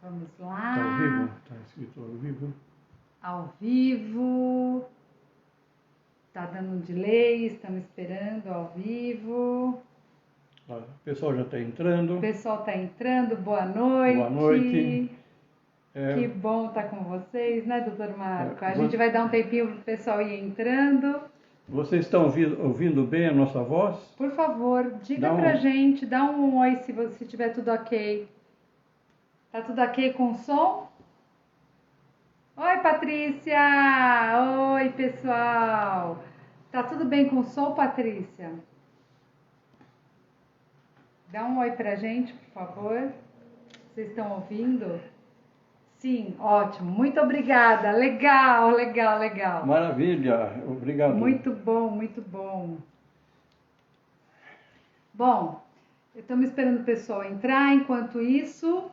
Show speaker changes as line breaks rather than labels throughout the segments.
Vamos
Está
lá.
ao vivo? Está escrito ao vivo.
Ao vivo. Tá dando um delay, estamos esperando ao vivo.
O pessoal já está entrando.
O pessoal está entrando, boa noite.
Boa noite.
Que bom estar com vocês, né, doutor Marco? A
É,
gente vai dar um tempinho para o pessoal ir entrando.
Vocês estão ouvindo bem a nossa voz?
Por favor, diga
Dá
pra gente, dá um oi se tiver tudo ok. Tá tudo ok com o som? Oi, Patrícia! Oi, pessoal! Tá tudo bem com o som, Patrícia? Dá um oi pra gente, por favor. Vocês estão ouvindo? Sim, ótimo. Muito obrigada. Legal, legal, legal.
Maravilha, obrigado.
Muito bom, muito bom. Bom, estamos esperando o pessoal entrar. Enquanto isso,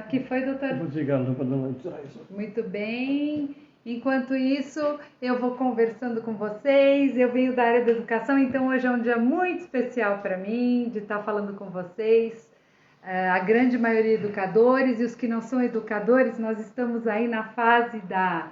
que foi, doutor?
Vou desligar a lâmpada lá atrás.
Muito bem. Enquanto isso, eu vou conversando com vocês. Eu venho da área da educação, então hoje é um dia muito especial para mim de estar falando com vocês. A grande maioria educadores e os que não são educadores, nós estamos aí na fase da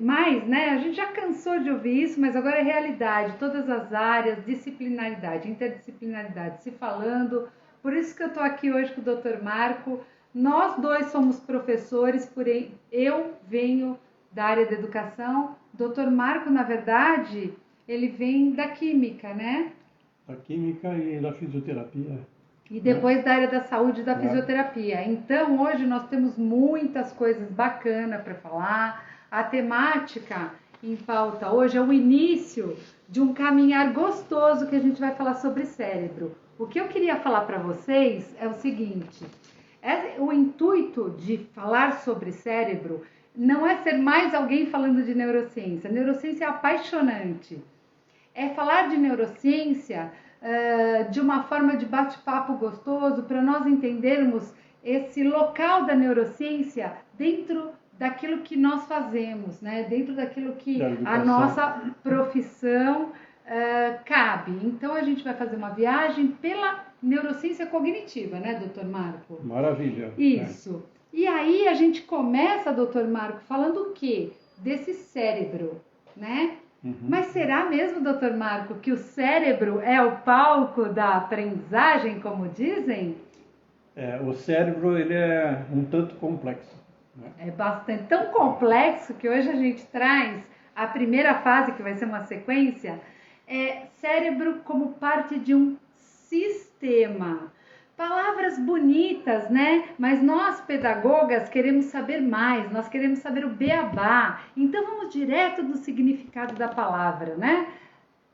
mais, né? A gente já cansou de ouvir isso, mas agora é realidade. Todas as áreas, disciplinaridade, interdisciplinaridade se falando. Por isso que eu estou aqui hoje com o Dr. Marco. Nós dois somos professores, porém eu venho da área da educação. Dr. Marco, na verdade, ele vem da química, né?
Da química e da fisioterapia.
E depois da área da saúde e da fisioterapia. Então, hoje nós temos muitas coisas bacanas para falar. A temática em pauta hoje é o início de um caminhar gostoso que a gente vai falar sobre cérebro. O que eu queria falar para vocês é o seguinte: o intuito de falar sobre cérebro não é ser mais alguém falando de neurociência. Neurociência é apaixonante. É falar de neurociência de uma forma de bate-papo gostoso para nós entendermos esse local da neurociência dentro daquilo que nós fazemos, né? Dentro daquilo que a nossa profissão cabe. Então a gente vai fazer uma viagem pela neurociência cognitiva, né, doutor Marco?
Maravilha.
Isso. E aí a gente começa, doutor Marco, falando o quê? Desse cérebro, né? Mas será mesmo, doutor Marco, que o cérebro é o palco da aprendizagem, como dizem?
O cérebro ele é um tanto complexo. Né?
É bastante tão complexo que hoje a gente traz a primeira fase, que vai ser uma sequência, cérebro como parte de um sistema. Palavras bonitas, né? Mas nós, pedagogas, queremos saber mais, nós queremos saber o beabá. Então, vamos direto do significado da palavra, né?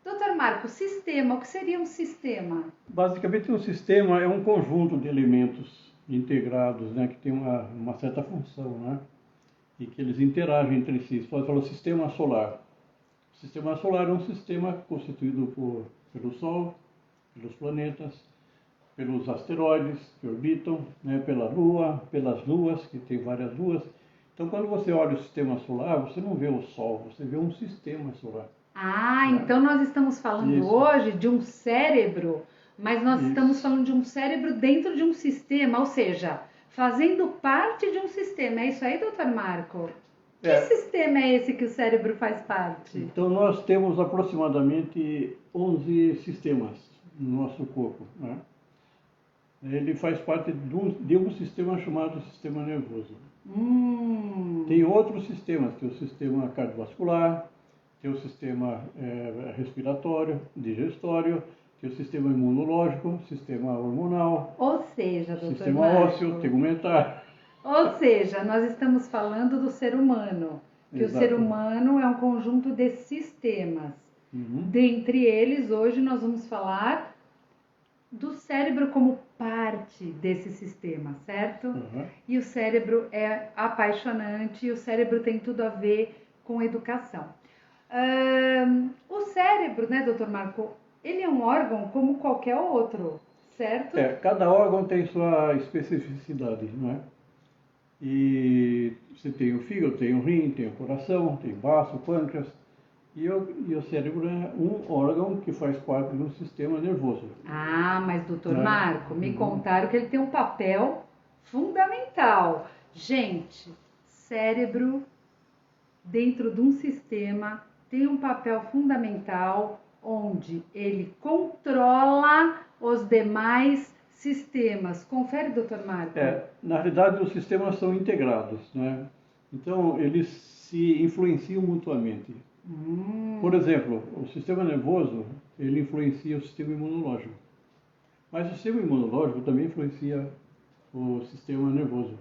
Doutor Marco, sistema, o que seria um sistema?
Basicamente, um sistema é um conjunto de elementos integrados, né? Que tem uma certa função, né? E que eles interagem entre si. Você pode falar sistema solar. O sistema solar é um sistema constituído pelo Sol, pelos planetas, pelos asteroides que orbitam, né, pela Lua, pelas luas, que tem várias luas. Então, quando você olha o sistema solar, você não vê o Sol, você vê um sistema solar.
Ah, né? Então nós estamos falando hoje de um cérebro, mas nós estamos falando de um cérebro dentro de um sistema, ou seja, fazendo parte de um sistema. É isso aí, doutor Marco? Que sistema é esse que o cérebro faz parte?
Então, nós temos aproximadamente 11 sistemas no nosso corpo, né? Ele faz parte de um sistema chamado sistema nervoso. Tem outros sistemas, tem o sistema cardiovascular, tem o sistema respiratório, digestório, tem o sistema imunológico, sistema hormonal,
ou seja, doutor
sistema
Marco,
ósseo, tegumentar.
Ou seja, nós estamos falando do ser humano, que o ser humano é um conjunto de sistemas. Dentre eles, hoje nós vamos falar do cérebro como parte desse sistema, certo? E o cérebro é apaixonante e o cérebro tem tudo a ver com educação. O cérebro, né, doutor Marco, ele é um órgão como qualquer outro, certo?
Cada órgão tem sua especificidade, não é? E você tem o fígado, tem o rim, tem o coração, tem o baço, o pâncreas. E o cérebro é um órgão que faz parte do sistema nervoso.
Ah, mas doutor Marco, me contaram que ele tem um papel fundamental. Gente, cérebro dentro de um sistema tem um papel fundamental onde ele controla os demais sistemas. Confere, doutor Marco?
Na realidade, os sistemas são integrados, né? Então, eles se influenciam mutuamente. Por exemplo, o sistema nervoso, ele influencia o sistema imunológico. Mas o sistema imunológico também influencia o sistema nervoso.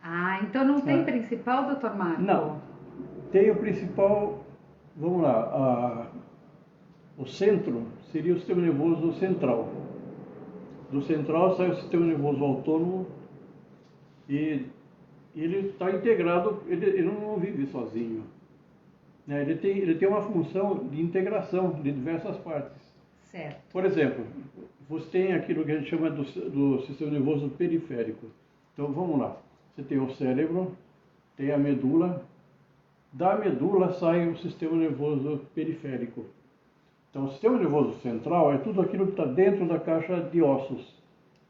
Ah, então não tem principal, doutor Marco?
Não. Tem o principal, vamos lá, o centro seria o sistema nervoso central. Do central sai o sistema nervoso autônomo e ele está integrado, ele não vive sozinho. Ele tem uma função de integração de diversas partes.
Certo.
Por exemplo, você tem aquilo que a gente chama do sistema nervoso periférico. Então vamos lá, você tem o cérebro, tem a medula, da medula sai o sistema nervoso periférico. Então o sistema nervoso central é tudo aquilo que está dentro da caixa de ossos.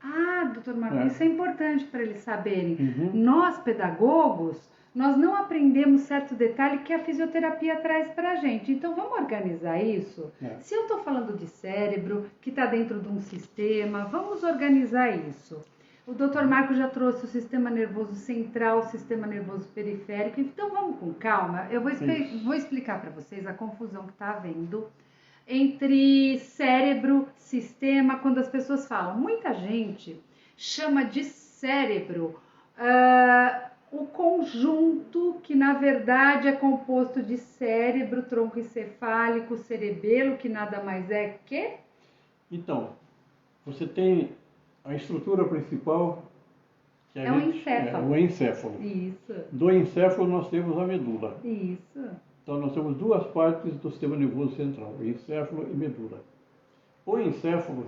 Ah, doutor Marco, isso é importante para eles saberem.
Nós,
pedagogos, nós não aprendemos certo detalhe que a fisioterapia traz para a gente. Então, vamos organizar isso? Se eu estou falando de cérebro, que está dentro de um sistema, vamos organizar isso. O doutor Marco já trouxe o sistema nervoso central, o sistema nervoso periférico. Então, vamos com calma. Eu vou explicar para vocês a confusão que está havendo entre cérebro, sistema, quando as pessoas falam. Muita gente chama de cérebro o conjunto que na verdade é composto de cérebro, tronco encefálico, cerebelo, que nada mais é que...
Então, você tem a estrutura principal, que
é o encéfalo.
O encéfalo.
Isso.
Do encéfalo nós temos a medula.
Isso.
Então nós temos duas partes do sistema nervoso central, encéfalo e medula. O encéfalo,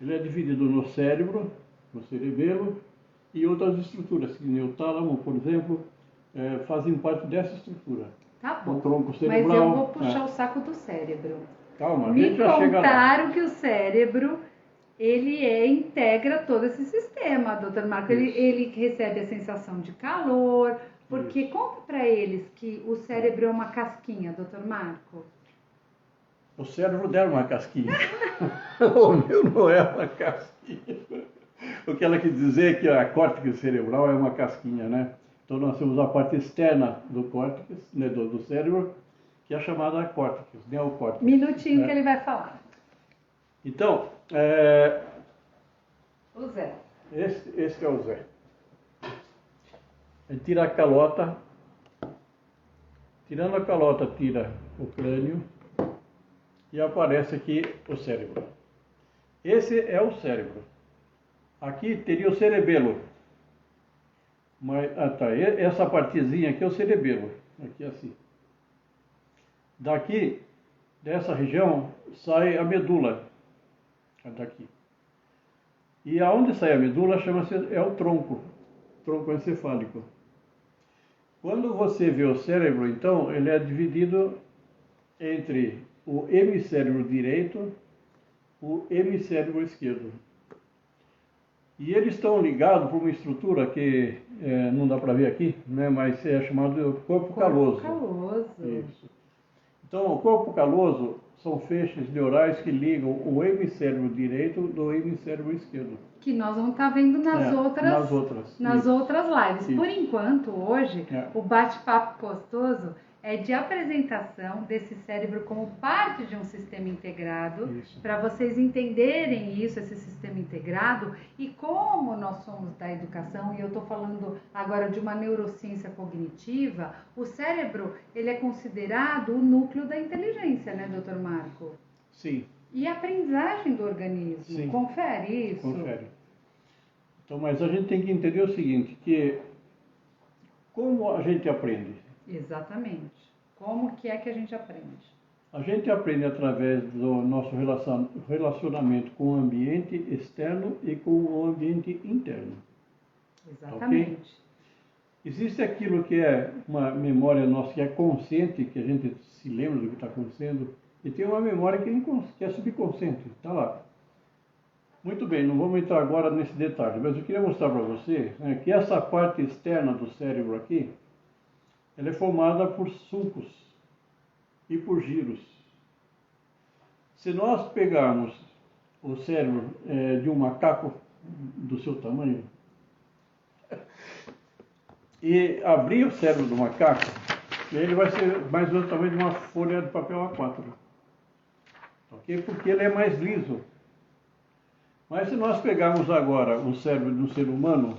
ele é dividido no cérebro, no cerebelo e outras estruturas, que nem o tálamo, por exemplo, fazem parte dessa estrutura.
Tá bom.
O tronco cerebral.
Mas eu vou puxar o saco do cérebro.
Calma,
Me contaram que o cérebro, ele integra todo esse sistema, doutor Marco. Ele recebe a sensação de calor, porque conta para eles que o cérebro é uma casquinha, doutor Marco.
O cérebro dela é uma casquinha. O meu não é uma casquinha. O que ela quer dizer é que a córtex cerebral é uma casquinha, né? Então nós temos a parte externa do córtex, né, do cérebro, que é chamada córtex, neocórtex.
Minutinho que ele vai falar.
Então,
o Zé.
Esse é o Zé. Ele tira a calota. Tirando a calota, tira o crânio e aparece aqui o cérebro. Esse é o cérebro. Aqui teria o cerebelo. Mas, essa partezinha aqui é o cerebelo. Aqui assim. Daqui, dessa região, sai a medula. Daqui. E aonde sai a medula é o tronco encefálico. Quando você vê o cérebro, então, ele é dividido entre o hemisfério direito e o hemisfério esquerdo. E eles estão ligados por uma estrutura que não dá para ver aqui, né, mas é chamado corpo caloso. Isso. Então, o corpo caloso são feixes neurais que ligam o hemisfério direito do hemisfério esquerdo.
Que nós vamos estar vendo nas outras lives.
Isso.
Por enquanto, hoje, o bate-papo gostoso é de apresentação desse cérebro como parte de um sistema integrado, para vocês entenderem isso, esse sistema integrado, e como nós somos da educação, e eu estou falando agora de uma neurociência cognitiva, o cérebro, ele é considerado o núcleo da inteligência, né, doutor Marco?
Sim.
E a aprendizagem do organismo.
Sim.
Confere isso?
Confere. Então, mas a gente tem que entender o seguinte, que como a gente aprende?
Exatamente. Como que é que a gente aprende?
A gente aprende através do nosso relacionamento com o ambiente externo e com o ambiente interno.
Exatamente.
Okay? Existe aquilo que é uma memória nossa, que é consciente, que a gente se lembra do que está acontecendo, e tem uma memória que é subconsciente, está lá. Muito bem, não vamos entrar agora nesse detalhe, mas eu queria mostrar para você, né, que essa parte externa do cérebro aqui, ela é formada por sulcos e por giros. Se nós pegarmos o cérebro de um macaco do seu tamanho e abrir o cérebro do macaco, ele vai ser mais ou menos o tamanho de uma folha de papel A4, ok? Porque ele é mais liso. Mas se nós pegarmos agora o cérebro de um ser humano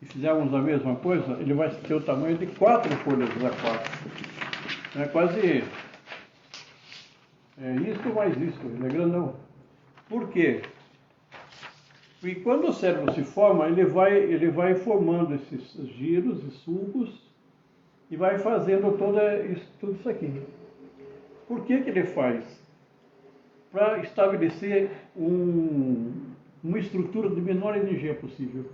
e fizermos a mesma coisa, ele vai ter o tamanho de 4 folhas de A4. É quase isso mais isso, ele é grandão. Por quê? Porque quando o cérebro se forma, ele vai formando esses giros e sulcos e vai fazendo tudo isso aqui. Por que ele faz? Para estabelecer uma estrutura de menor energia possível.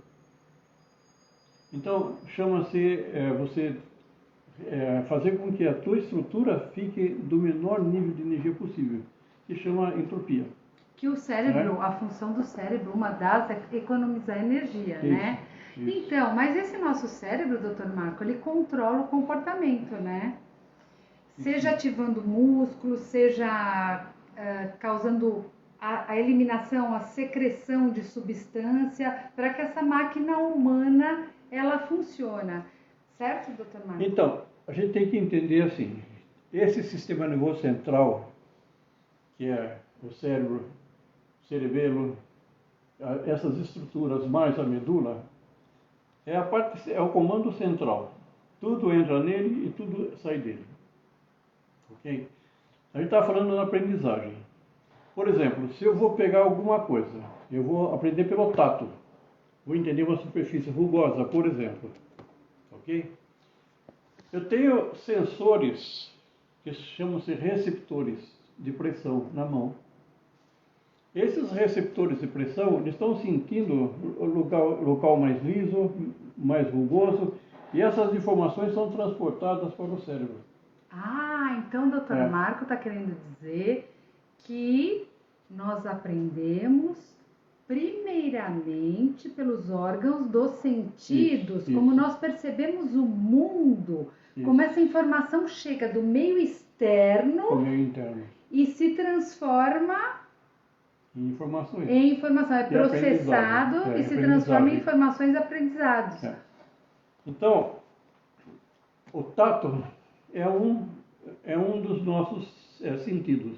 Então, chama-se você fazer com que a tua estrutura fique do menor nível de energia possível, que chama entropia.
Que o cérebro, a função do cérebro, uma das é economizar energia,
Isso,
né?
isso.
Então, mas esse nosso cérebro, doutor Marco, ele controla o comportamento, né? Seja ativando músculos, seja causando a eliminação, a secreção de substância, para que essa máquina humana, ela funcione. Certo, doutor Marco?
Então, a gente tem que entender assim, esse sistema nervoso central, que é o cérebro, cerebelo, essas estruturas mais a medula, é o comando central. Tudo entra nele e tudo sai dele. Ok? A gente está falando na aprendizagem. Por exemplo, se eu vou pegar alguma coisa, eu vou aprender pelo tato. Vou entender uma superfície rugosa, por exemplo. Ok? Eu tenho sensores que chamam-se receptores de pressão na mão. Esses receptores de pressão, eles estão sentindo o local mais liso, mais rugoso, e essas informações são transportadas para o cérebro.
Ah, então o doutor Marco está querendo dizer que nós aprendemos primeiramente pelos órgãos dos sentidos,
Isso.
Como nós percebemos o mundo, como essa informação chega do meio externo
o meio interno
e se transforma
em informações.
É processado e se transforma em informações e aprendizados.
Então, o tato é um dos nossos sentidos.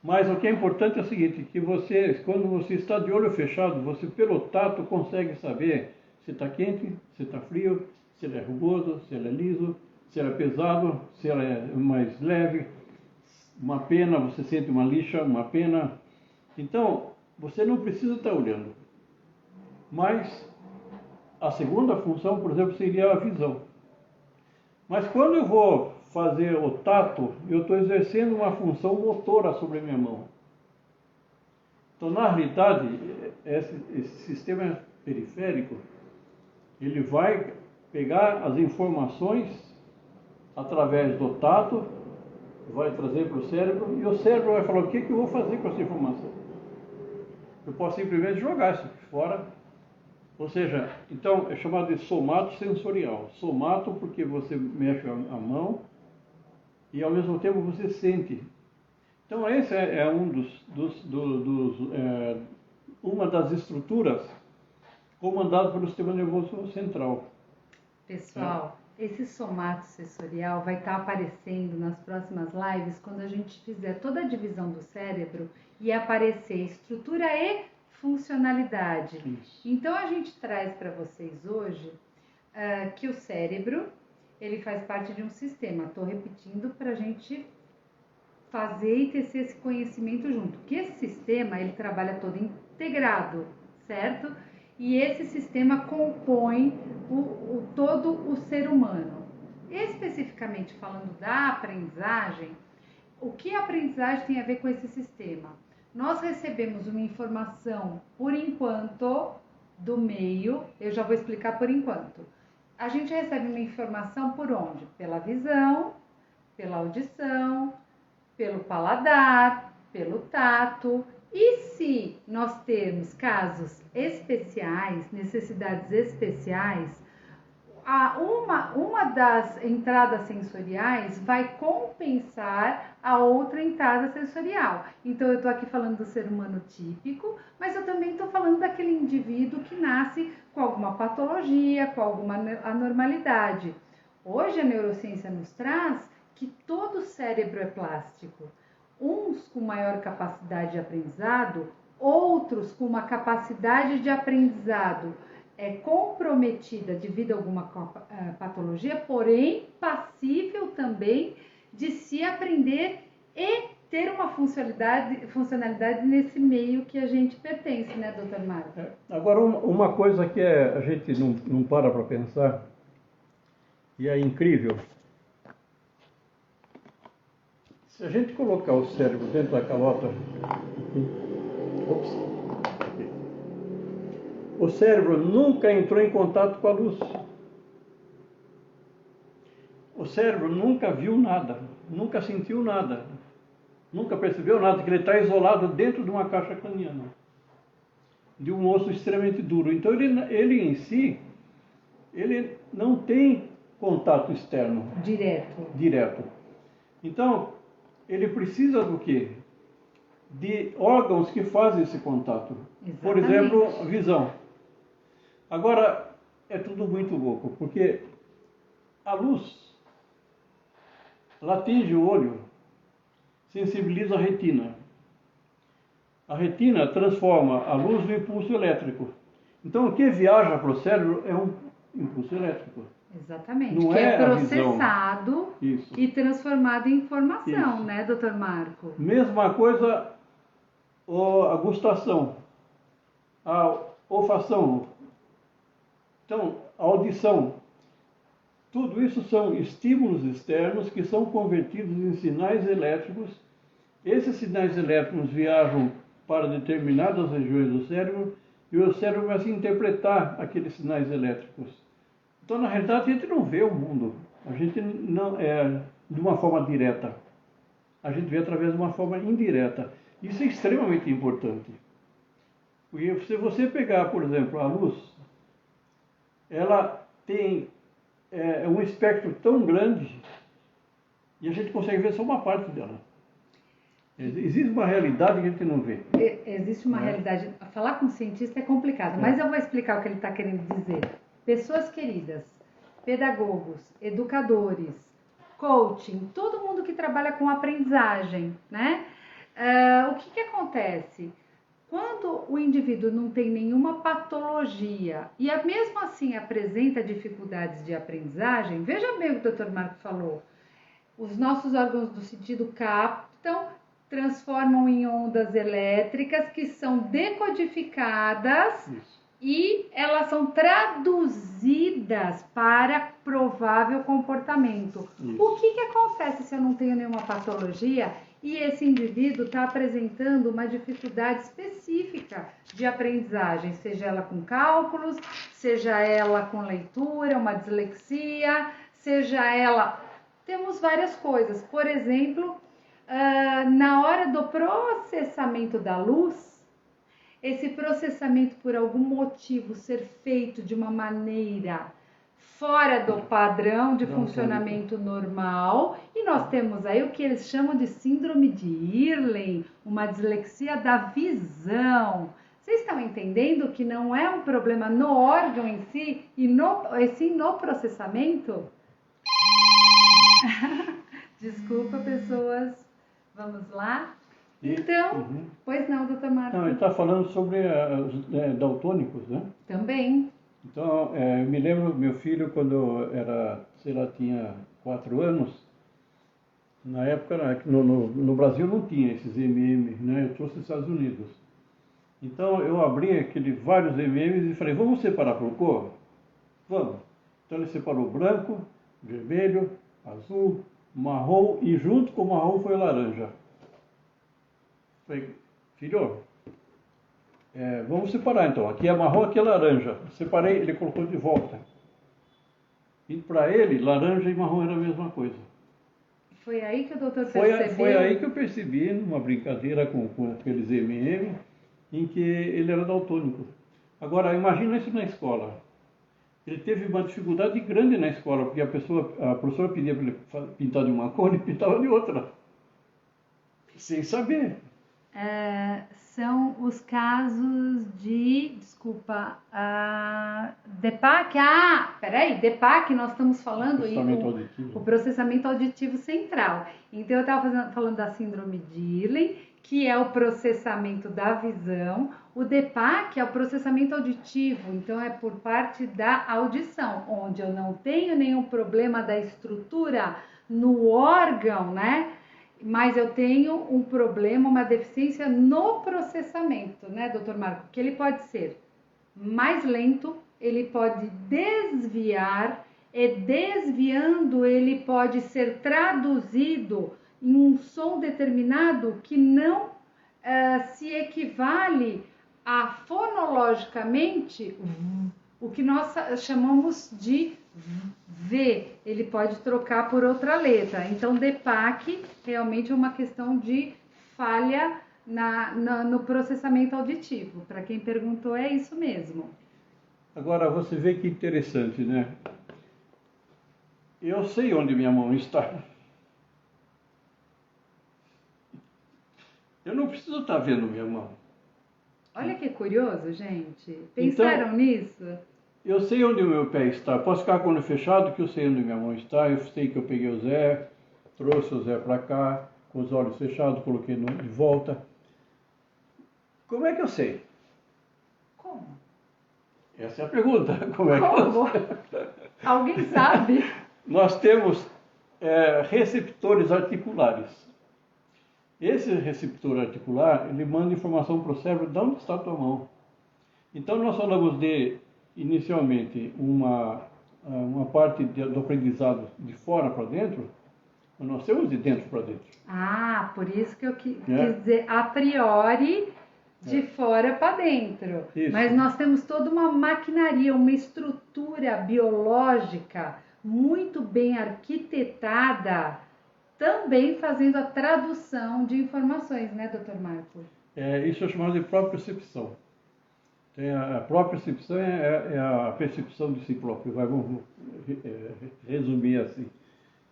Mas o que é importante é o seguinte, que quando você está de olho fechado, você pelo tato consegue saber se está quente, se está frio, se ele é rugoso, se ele é liso, se ele é pesado, se ele é mais leve. Uma pena, você sente uma lixa, uma pena. Então, você não precisa estar olhando. Mas a segunda função, por exemplo, seria a visão. Mas quando eu vou fazer o tato, eu estou exercendo uma função motora sobre a minha mão. Então, na realidade, esse sistema periférico, ele vai pegar as informações através do tato, vai trazer para o cérebro, e o cérebro vai falar o que eu vou fazer com essa informação. Eu posso simplesmente jogar isso fora. Ou seja, então é chamado de somato sensorial. Somato porque você mexe a mão e ao mesmo tempo você sente. Então esse é uma das estruturas comandado pelo sistema nervoso central.
Pessoal, esse somato sensorial vai estar aparecendo nas próximas lives quando a gente fizer toda a divisão do cérebro e aparecer estrutura e funcionalidade.
Isso.
Então a gente traz para vocês hoje que o cérebro ele faz parte de um sistema. Estou repetindo para a gente fazer e tecer esse conhecimento junto. Que esse sistema ele trabalha todo integrado, certo? E esse sistema compõe todo o ser humano. Especificamente falando da aprendizagem, o que a aprendizagem tem a ver com esse sistema? Nós recebemos uma informação, por enquanto, do meio, eu já vou explicar por enquanto. A gente recebe uma informação por onde? Pela visão, pela audição, pelo paladar, pelo tato E se nós temos casos especiais, necessidades especiais, uma das entradas sensoriais vai compensar a outra entrada sensorial. Então, eu estou aqui falando do ser humano típico, mas eu também estou falando daquele indivíduo que nasce com alguma patologia, com alguma anormalidade. Hoje, a neurociência nos traz que todo o cérebro é plástico. Uns com maior capacidade de aprendizado, outros com uma capacidade de aprendizado comprometida devido a alguma patologia, porém passível também de se aprender e ter uma funcionalidade nesse meio que a gente pertence, né, doutor Marco?
Agora, uma coisa que a gente não para pensar, e é incrível, se a gente colocar o cérebro dentro da calota, o cérebro nunca entrou em contato com a luz. O cérebro nunca viu nada, nunca sentiu nada, nunca percebeu nada, que ele está isolado dentro de uma caixa craniana, de um osso extremamente duro. Então ele em si, ele não tem contato externo. Direto. Então, ele precisa do quê? De órgãos que fazem esse contato. Exatamente. Por exemplo, visão. Agora, é tudo muito louco, porque a luz, ela atinge o olho, sensibiliza a retina. A retina transforma a luz no impulso elétrico. Então, o que viaja para o cérebro é um impulso elétrico.
Exatamente,
não
que
é
processado e transformado em informação,
Isso.
Né, doutor Marco?
Mesma coisa, a gustação, a olfação, então, a audição. Tudo isso são estímulos externos que são convertidos em sinais elétricos. Esses sinais elétricos viajam para determinadas regiões do cérebro e o cérebro vai se interpretar aqueles sinais elétricos. Então, na realidade, a gente não vê o mundo. A gente não é de uma forma direta. A gente vê através de uma forma indireta. Isso é extremamente importante. Porque se você pegar, por exemplo, a luz, ela tem um espectro tão grande e a gente consegue ver só uma parte dela. Existe uma realidade que a gente não vê.
Existe uma realidade. Falar com um cientista é complicado, mas eu vou explicar o que ele está querendo dizer. Pessoas queridas, pedagogos, educadores, coaching, todo mundo que trabalha com aprendizagem, né? O que acontece? Quando o indivíduo não tem nenhuma patologia e mesmo assim apresenta dificuldades de aprendizagem, veja bem o que o Dr. Marco falou. Os nossos órgãos do sentido captam, transformam em ondas elétricas que são decodificadas. Isso. E elas são traduzidas para provável comportamento. Isso. O que acontece se eu não tenho nenhuma patologia e esse indivíduo está apresentando uma dificuldade específica de aprendizagem, seja ela com cálculos, seja ela com leitura, uma dislexia, seja ela... Temos várias coisas. Por exemplo, na hora do processamento da luz, esse processamento, por algum motivo, ser feito de uma maneira fora do padrão de funcionamento normal, e nós temos aí o que eles chamam de síndrome de Irlen, uma dislexia da visão. Vocês estão entendendo que não é um problema no órgão em si, e sim no processamento? Desculpa, pessoas. Vamos lá? Então, pois não, doutor Marco?
Não, ele está falando sobre os daltônicos, né?
Também.
Então, eu me lembro, meu filho, quando era, sei lá, tinha 4 anos, na época, no Brasil não tinha esses MM, né? Eu trouxe dos Estados Unidos. Então, eu abri vários MMs e falei, vamos separar por cor? Vamos. Então, ele separou branco, vermelho, azul, marrom, e junto com o marrom foi o laranja. Falei, filho, vamos separar então. Aqui é marrom, aqui é laranja. Separei, ele colocou de volta. E para ele, laranja e marrom era a mesma coisa.
Foi aí que o doutor percebeu?
Foi aí que eu percebi, numa brincadeira com aqueles MM, em que ele era daltônico. Agora, imagina isso na escola. Ele teve uma dificuldade grande na escola, porque a professora pedia para ele pintar de uma cor e pintava de outra. Sem saber.
São os casos de, desculpa, DEPAC. Peraí, DEPAC, nós estamos falando o processamento auditivo central. Então, eu estava falando da síndrome de Irlen, que é o processamento da visão. O DEPAC é o processamento auditivo, então é por parte da audição, onde eu não tenho nenhum problema da estrutura no órgão, né? Mas eu tenho um problema, uma deficiência no processamento, né, doutor Marco? Que ele pode ser mais lento, ele pode desviar, e desviando ele pode ser traduzido em um som determinado que não se equivale a fonologicamente o que nós chamamos de V, ele pode trocar por outra letra. Então, DEPAC realmente é uma questão de falha no processamento auditivo. Para quem perguntou, é isso mesmo.
Agora, você vê que interessante, né? Eu sei onde minha mão está. Eu não preciso estar vendo minha mão.
Olha que curioso, gente. Pensaram nisso?
Eu sei onde o meu pé está. Posso ficar com o olho fechado que eu sei onde minha mão está. Eu sei que eu peguei o Zé, trouxe o Zé para cá, com os olhos fechados, coloquei de volta. Como é que eu sei?
Como?
Essa é a pergunta. Como é que eu sei?
Alguém sabe?
Nós temos receptores articulares. Esse receptor articular, ele manda informação para o cérebro de onde está a tua mão. Então, nós falamos inicialmente, uma parte do aprendizado de fora para dentro, mas nós temos de dentro para dentro.
Por isso que eu quis dizer, a priori, de fora para dentro.
Isso.
Mas nós temos toda uma maquinaria, uma estrutura biológica muito bem arquitetada, também fazendo a tradução de informações, né, doutor Marco?
Isso é chamado de propriocepção. A propriocepção é a percepção de si próprio. Vamos resumir assim.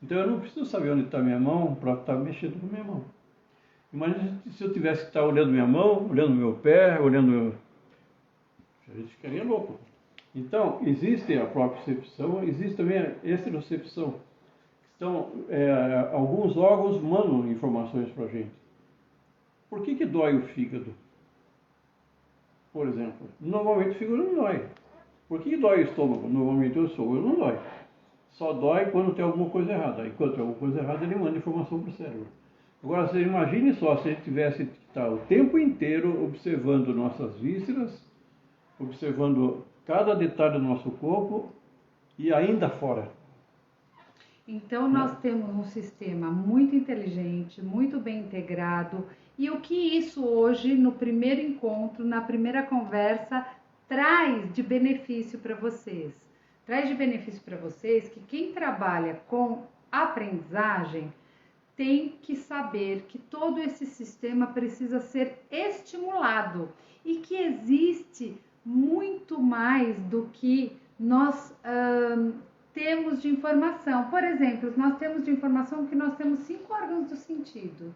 Então, eu não preciso saber onde está minha mão para estar mexendo com minha mão. Imagina se eu tivesse que estar olhando minha mão, olhando meu pé, olhando... A gente ficaria louco. Então, existe a propriocepção, existe também a exterocepção. Então, alguns órgãos mandam informações para a gente. Por que dói o fígado? Por exemplo, normalmente o fígado não dói. Por que dói o estômago? Normalmente o estômago não dói. Só dói quando tem alguma coisa errada. Enquanto tem alguma coisa errada, ele manda informação para o cérebro. Agora, você imagine só, se a gente tivesse que estar o tempo inteiro observando nossas vísceras, observando cada detalhe do nosso corpo e ainda fora.
Então, nós temos um sistema muito inteligente, muito bem integrado. E o que isso hoje, no primeiro encontro, na primeira conversa, traz de benefício para vocês? Traz de benefício para vocês que quem trabalha com aprendizagem tem que saber que todo esse sistema precisa ser estimulado e que existe muito mais do que nós temos de informação. Por exemplo, nós temos de informação que nós temos 5 órgãos do sentido.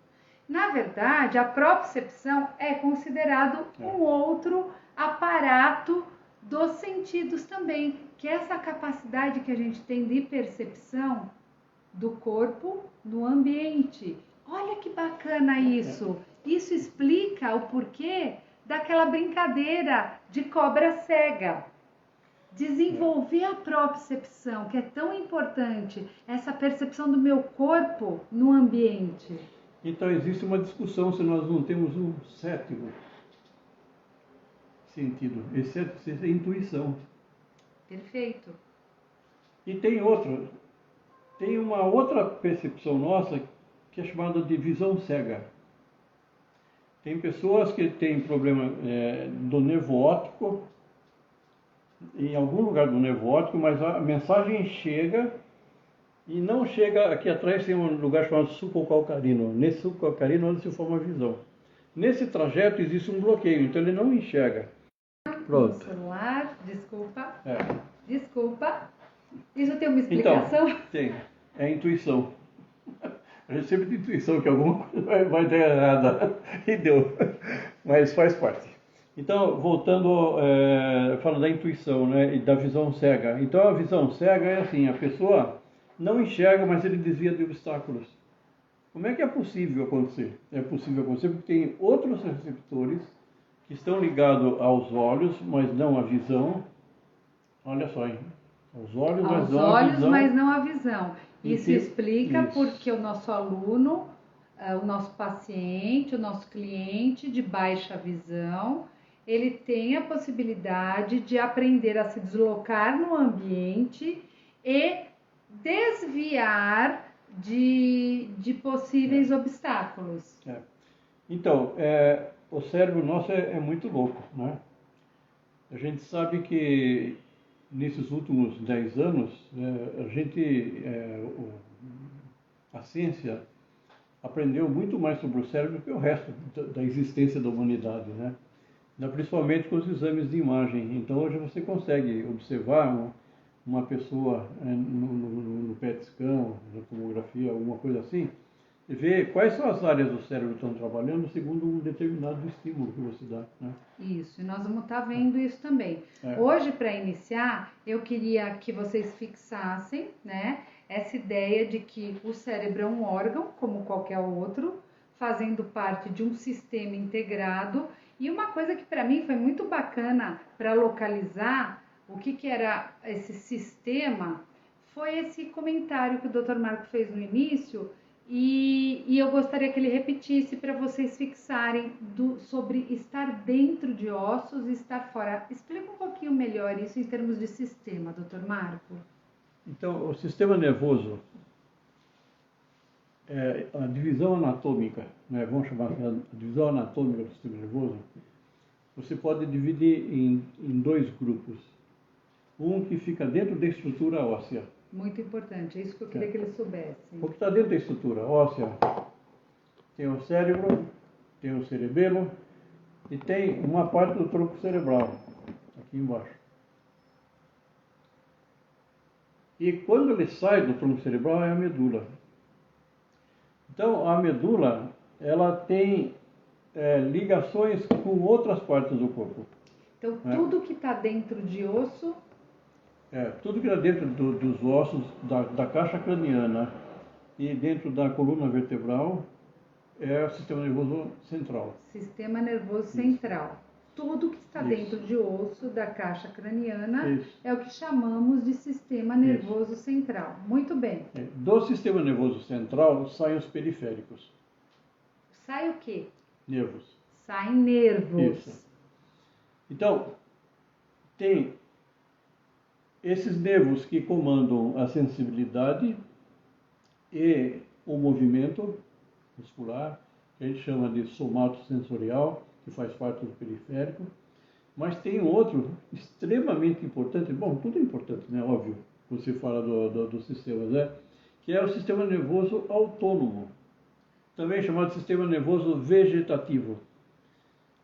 Na verdade, a propriocepção é considerado um outro aparato dos sentidos também, que é essa capacidade que a gente tem de percepção do corpo no ambiente. Olha que bacana isso! Isso explica o porquê daquela brincadeira de cobra cega. Desenvolver a propriocepção, que é tão importante, essa percepção do meu corpo no ambiente.
Então, existe uma discussão se nós não temos um 7º sentido. Esse é a intuição.
Perfeito.
E tem uma outra percepção nossa que é chamada de visão cega. Tem pessoas que têm problema do nervo óptico, em algum lugar do nervo óptico, mas a mensagem chega e não chega, aqui atrás tem um lugar chamado sulco calcarino. Nesse sulco calcarino onde se forma a visão. Nesse trajeto existe um bloqueio, então ele não enxerga. Pronto.
No celular, desculpa.
É.
Desculpa. Isso tem uma explicação?
Então, tem. É a intuição. A gente sempre tem intuição que alguma coisa vai dar errada. E deu. Mas faz parte. Então, voltando, falando da intuição, né, e da visão cega. Então, a visão cega é assim, a pessoa não enxerga, mas ele desvia de obstáculos. Como é que é possível acontecer? É possível acontecer porque tem outros receptores que estão ligados aos olhos, mas não à visão. Olha só, hein? Aos olhos, mas não à visão.
Mas não a visão. Isso explica
isso.
porque o nosso aluno, o nosso paciente, o nosso cliente de baixa visão, ele tem a possibilidade de aprender a se deslocar no ambiente e desviar de possíveis obstáculos.
Então, o cérebro nosso é muito louco, né? A gente sabe que nesses últimos 10 anos, a ciência aprendeu muito mais sobre o cérebro que o resto da existência da humanidade, né? Principalmente com os exames de imagem. Então, hoje você consegue observar uma pessoa no PET scan, na tomografia, alguma coisa assim, e ver quais são as áreas do cérebro que estão trabalhando segundo um determinado estímulo que você dá, né?
Isso, e nós vamos estar vendo isso também. Hoje, para iniciar, eu queria que vocês fixassem, né, essa ideia de que o cérebro é um órgão, como qualquer outro, fazendo parte de um sistema integrado. E uma coisa que para mim foi muito bacana para localizar o que era esse sistema, foi esse comentário que o Dr. Marco fez no início, e eu gostaria que ele repetisse para vocês fixarem sobre estar dentro de ossos e estar fora. Explica um pouquinho melhor isso em termos de sistema, Dr. Marco.
Então, o sistema nervoso, a divisão anatômica, né, vamos chamar assim, a divisão anatômica do sistema nervoso, você pode dividir em dois grupos. Um que fica dentro da estrutura óssea.
Muito importante, é isso que eu queria que eles soubessem.
O que está dentro da estrutura óssea tem o cérebro, tem o cerebelo e tem uma parte do tronco cerebral, aqui embaixo. E quando ele sai do tronco cerebral é a medula. Então, a medula, ela tem ligações com outras partes do corpo.
Então, tudo que está dentro de osso...
tudo que está dentro dos ossos, da caixa craniana e dentro da coluna vertebral é o sistema nervoso central.
Sistema nervoso central. Tudo que está dentro de osso da caixa craniana é o que chamamos de sistema nervoso central. Muito bem.
Do sistema nervoso central saem os periféricos.
Sai o quê?
Nervos.
Saem nervos.
Isso. Então, tem esses nervos que comandam a sensibilidade e o movimento muscular, que a gente chama de somatosensorial, que faz parte do periférico. Mas tem outro extremamente importante, bom, tudo é importante, né? Óbvio, quando se fala dos sistemas, né? Que é o sistema nervoso autônomo, também chamado sistema nervoso vegetativo.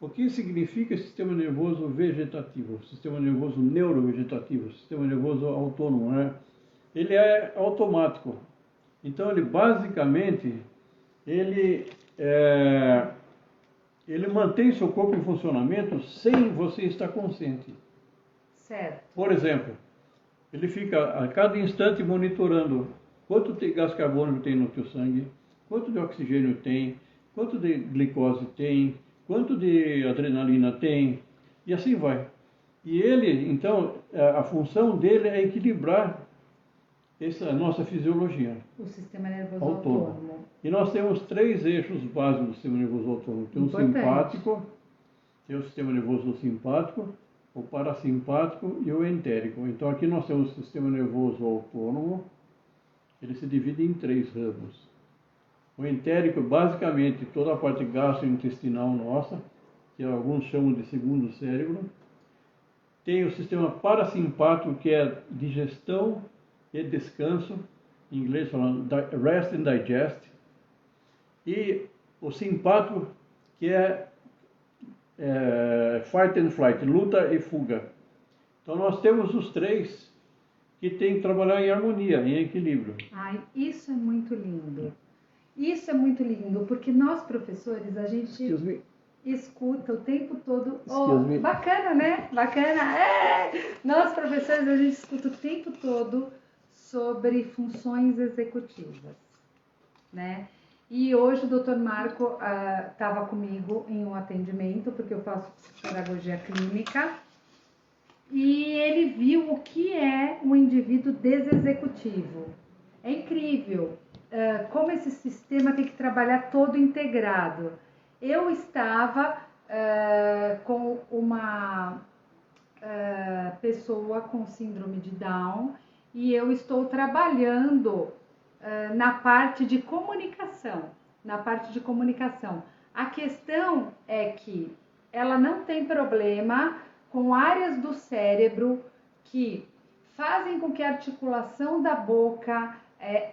O que significa sistema nervoso vegetativo? Sistema nervoso neurovegetativo, sistema nervoso autônomo, né? Ele é automático. Então, ele basicamente, ele mantém seu corpo em funcionamento sem você estar consciente.
Certo.
Por exemplo, ele fica a cada instante monitorando quanto de gás carbônico tem no teu sangue, quanto de oxigênio tem, quanto de glicose tem, quanto de adrenalina tem, e assim vai. E ele, então, a função dele é equilibrar essa nossa fisiologia.
O sistema nervoso autônomo.
E nós temos 3 eixos básicos do sistema nervoso autônomo. Tem o simpático, tem o sistema nervoso simpático, o parasimpático e o entérico. Então aqui nós temos o sistema nervoso autônomo, ele se divide em 3 ramos. O entérico, basicamente, toda a parte gastrointestinal nossa, que alguns chamam de segundo cérebro. Tem o sistema parasimpático, que é digestão e descanso. em inglês falando rest and digest, e o simpático, que é fight and flight, luta e fuga. Então nós temos os três que tem que trabalhar em harmonia, em equilíbrio.
Ai, isso é muito lindo. Isso é muito lindo, porque nós professores, a gente escuta o tempo todo. Oh, bacana, né? Bacana. Nós professores, a gente escuta o tempo todo sobre funções executivas, né? E hoje o Dr. Marco estava comigo em um atendimento, porque eu faço psicopedagogia clínica, e ele viu o que é um indivíduo desexecutivo. É incrível como esse sistema tem que trabalhar todo integrado. Eu estava com uma pessoa com síndrome de Down e eu estou trabalhando na parte de comunicação. A questão é que ela não tem problema com áreas do cérebro que fazem com que a articulação da boca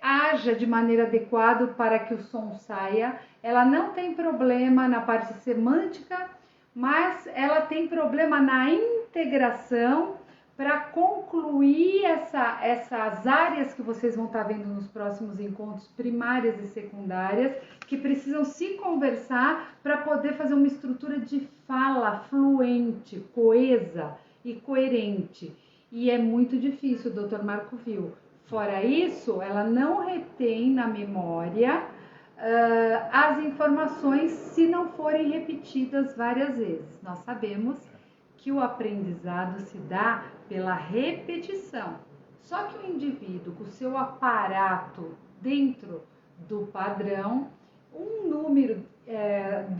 haja de maneira adequada para que o som saia. Ela não tem problema na parte semântica, mas ela tem problema na integração para concluir essas áreas que vocês vão estar vendo nos próximos encontros, primárias e secundárias, que precisam se conversar para poder fazer uma estrutura de fala fluente, coesa e coerente. E é muito difícil, o Dr. Marco viu. Fora isso, ela não retém na memória as informações se não forem repetidas várias vezes. Nós sabemos que o aprendizado se dá pela repetição. Só que o indivíduo, com o seu aparato dentro do padrão, um número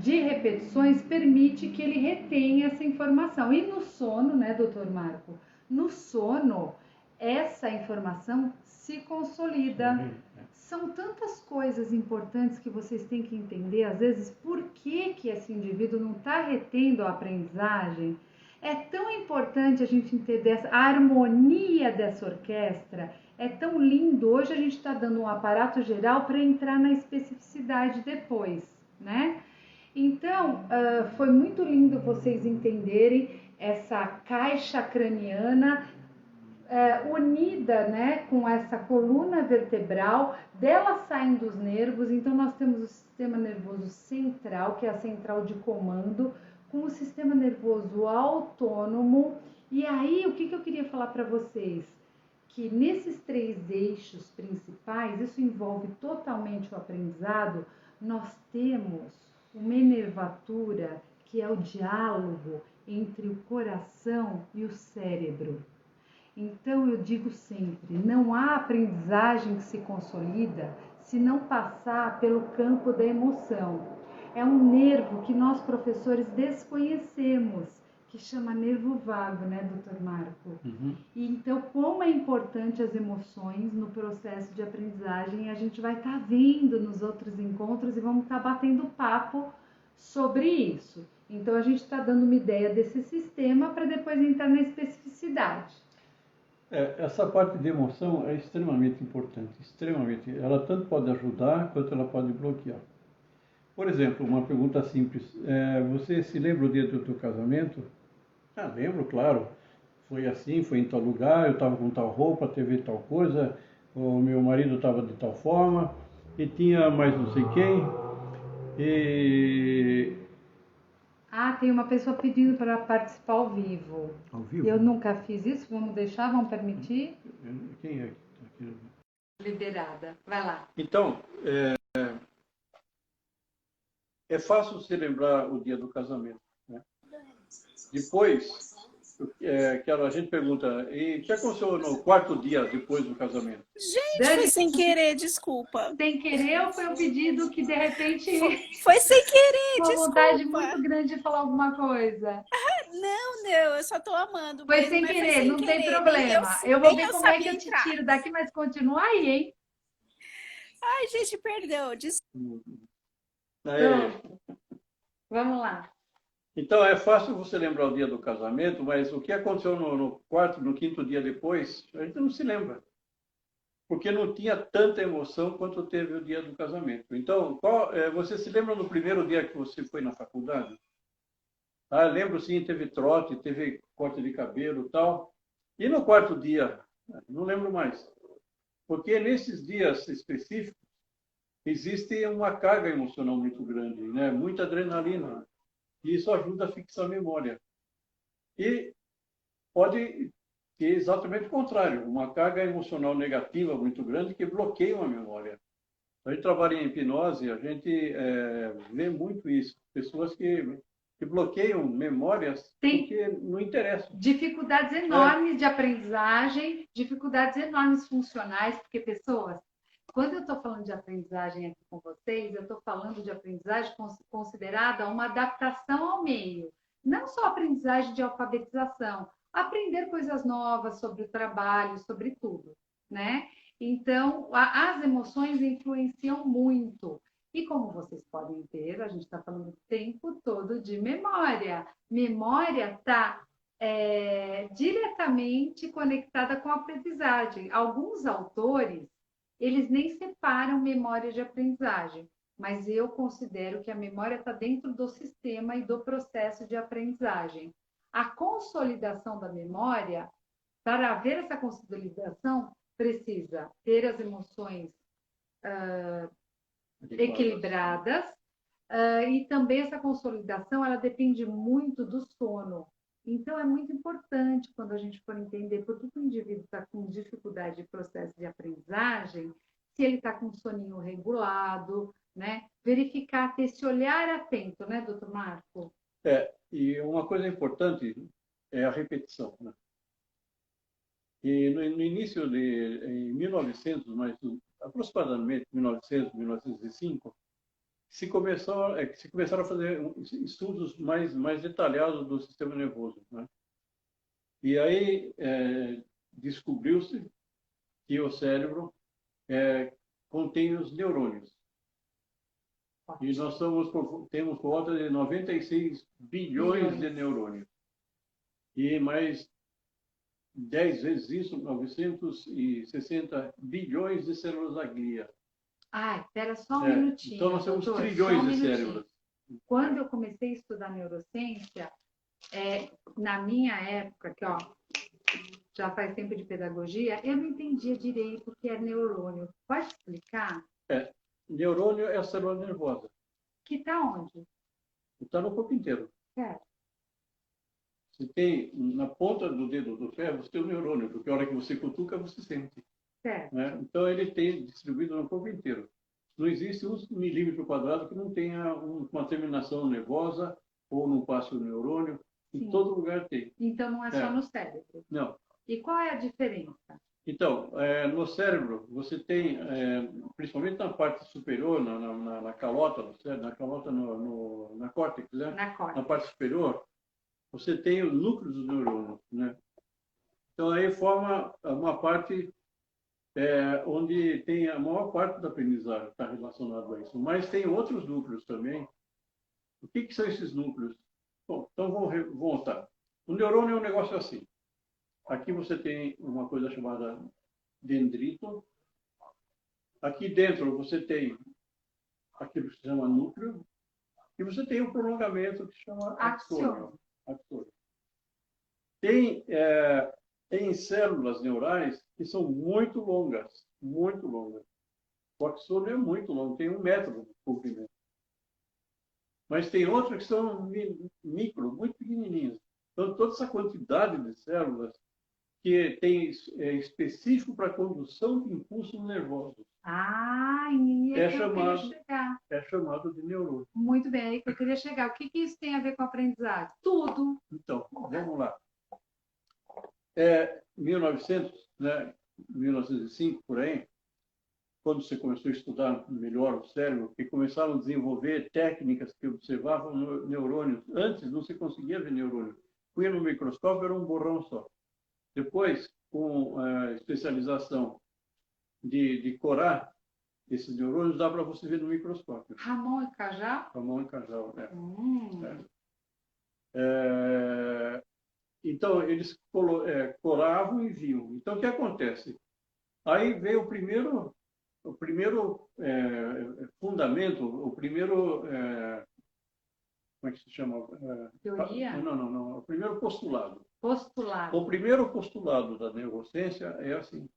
de repetições permite que ele retenha essa informação. E no sono, né, doutor Marco? No sono, essa informação se consolida. São tantas coisas importantes que vocês têm que entender, às vezes, por que esse indivíduo não está retendo a aprendizagem. É tão importante a gente entender a harmonia dessa orquestra, é tão lindo. Hoje a gente está dando um aparato geral para entrar na especificidade depois, né? Então, foi muito lindo vocês entenderem essa caixa craniana unida, né, com essa coluna vertebral, dela saem dos nervos. Então nós temos o sistema nervoso central, que é a central de comando, com o sistema nervoso autônomo. E aí, o que eu queria falar para vocês? Que nesses 3 eixos principais, isso envolve totalmente o aprendizado, nós temos uma enervatura, que é o diálogo entre o coração e o cérebro. Então eu digo sempre, não há aprendizagem que se consolida se não passar pelo campo da emoção. É um nervo que nós professores desconhecemos, que chama nervo vago, né, doutor Marco?
Uhum.
E então, como é importante as emoções no processo de aprendizagem, a gente vai estar vendo nos outros encontros e vamos estar batendo papo sobre isso. Então a gente está dando uma ideia desse sistema para depois entrar na especificidade.
Essa parte de emoção é extremamente importante, extremamente. Ela tanto pode ajudar quanto ela pode bloquear. Por exemplo, uma pergunta simples. Você se lembra o dia do teu casamento? Lembro, claro. Foi assim, foi em tal lugar, eu estava com tal roupa, teve tal coisa, o meu marido estava de tal forma, e tinha mais não sei quem.
Tem uma pessoa pedindo para participar ao vivo.
Ao vivo?
Eu nunca fiz isso, vamos deixar, vamos permitir?
Quem é?
Liberada, vai lá.
Então, é fácil se lembrar o dia do casamento, né? Depois, a gente pergunta, e o que aconteceu no 4º dia depois do casamento?
Gente, foi sem querer, desculpa.
Sem querer ou foi um pedido que de repente...
Foi sem querer,
uma
desculpa.
vontade muito grande de falar alguma coisa.
Não, eu só tô amando.
Foi sem querer, não tem problema. Eu vou ver como é que eu te tiro daqui, mas continua aí, hein?
Ai, gente, perdão, desculpa.
Vamos lá.
Então, é fácil você lembrar o dia do casamento, mas o que aconteceu no 4º, no 5º dia depois, a gente não se lembra. porque não tinha tanta emoção quanto teve o dia do casamento. Então, você se lembra do primeiro dia que você foi na faculdade? Ah, lembro sim, teve trote, teve corte de cabelo e tal. E no quarto dia, não lembro mais. Porque nesses dias específicos, existe uma carga emocional muito grande, né? Muita adrenalina. E isso ajuda a fixar a memória. E pode ter exatamente o contrário, uma carga emocional negativa muito grande que bloqueia uma memória. A gente trabalha em hipnose, a gente vê muito isso. Pessoas que bloqueiam memórias porque não interessam.
Dificuldades enormes de aprendizagem, dificuldades enormes funcionais, porque pessoas... Quando eu estou falando de aprendizagem aqui com vocês, eu estou falando de aprendizagem considerada uma adaptação ao meio. Não só aprendizagem de alfabetização, aprender coisas novas sobre o trabalho, sobre tudo, né? Então, as emoções influenciam muito. E como vocês podem ver, a gente está falando o tempo todo de memória. Memória está diretamente conectada com a aprendizagem. Alguns autores, eles nem separam memória de aprendizagem, mas eu considero que a memória está dentro do sistema e do processo de aprendizagem. A consolidação da memória, para haver essa consolidação, precisa ter as emoções equilibradas, e também essa consolidação, ela depende muito do sono. Então, é muito importante quando a gente for entender por que o indivíduo está com dificuldade de processo de aprendizagem, se ele está com um soninho regulado, né? Verificar, ter esse olhar atento, né, doutor Marco?
E uma coisa importante é a repetição, né? E no início em 1900, mas aproximadamente 1900, 1905, se começaram a fazer estudos mais detalhados do sistema nervoso, né? E aí descobriu-se que o cérebro contém os neurônios. E nós temos por volta de 96 bilhões de neurônios. E mais 10 vezes isso, 960 bilhões de células da glia.
Espera só um minutinho.
Então nós temos
doutor,
trilhões de células.
Quando eu comecei a estudar neurociência, na minha época, que já faz tempo de pedagogia, eu não entendia direito o que é neurônio. Pode explicar?
Neurônio é a célula nervosa.
Que está onde?
Está no corpo inteiro.
Certo.
Você tem, na ponta do dedo do pé, você tem o neurônio, porque a hora que você cutuca, você sente.
Certo.
Né? Então, ele tem distribuído no corpo inteiro. Não existe 1 milímetro quadrado que não tenha uma terminação nervosa ou não passe o neurônio. Sim. Em todo lugar tem.
Então, não é só no cérebro?
Não.
E qual é a diferença?
Então, no cérebro, você tem, principalmente na parte superior, na calota, na calota, na córtex, né? Na parte superior, você tem o núcleo dos neurônios, né? Então, aí forma uma parte onde tem a maior parte da aprendizagem está relacionado a isso. Mas tem outros núcleos também. O que são esses núcleos? Bom, então vamos voltar. O neurônio é um negócio assim. Aqui você tem uma coisa chamada dendrito. Aqui dentro você tem aquilo que se chama núcleo. E você tem o prolongamento que se chama axônio. Tem células neurais que são muito longas, muito longas. O axônio é muito longo, tem 1 metro de comprimento. Mas tem outros que são micro, muito pequenininhos. Então, toda essa quantidade de células que tem específico para a condução de impulsos nervosos. É chamado de neurônio.
Muito bem, aí que eu queria chegar. O que isso tem a ver com a aprendizagem? Tudo.
Então, vamos lá. 1900, né, 1905, por aí, quando você começou a estudar melhor o cérebro, que começaram a desenvolver técnicas que observavam neurônios. Antes não se conseguia ver neurônio. Punha no microscópio, era um borrão só. Depois, com a especialização de corar esses neurônios, dá para você ver no microscópio.
Ramon e Cajal?
Ramon e Cajal, Então, eles coravam e viam. Então, o que acontece? Aí veio o primeiro fundamento, o primeiro, como é que se chama?
Teoria?
Não. O primeiro postulado.
Postulado.
O primeiro postulado da neurociência é assim: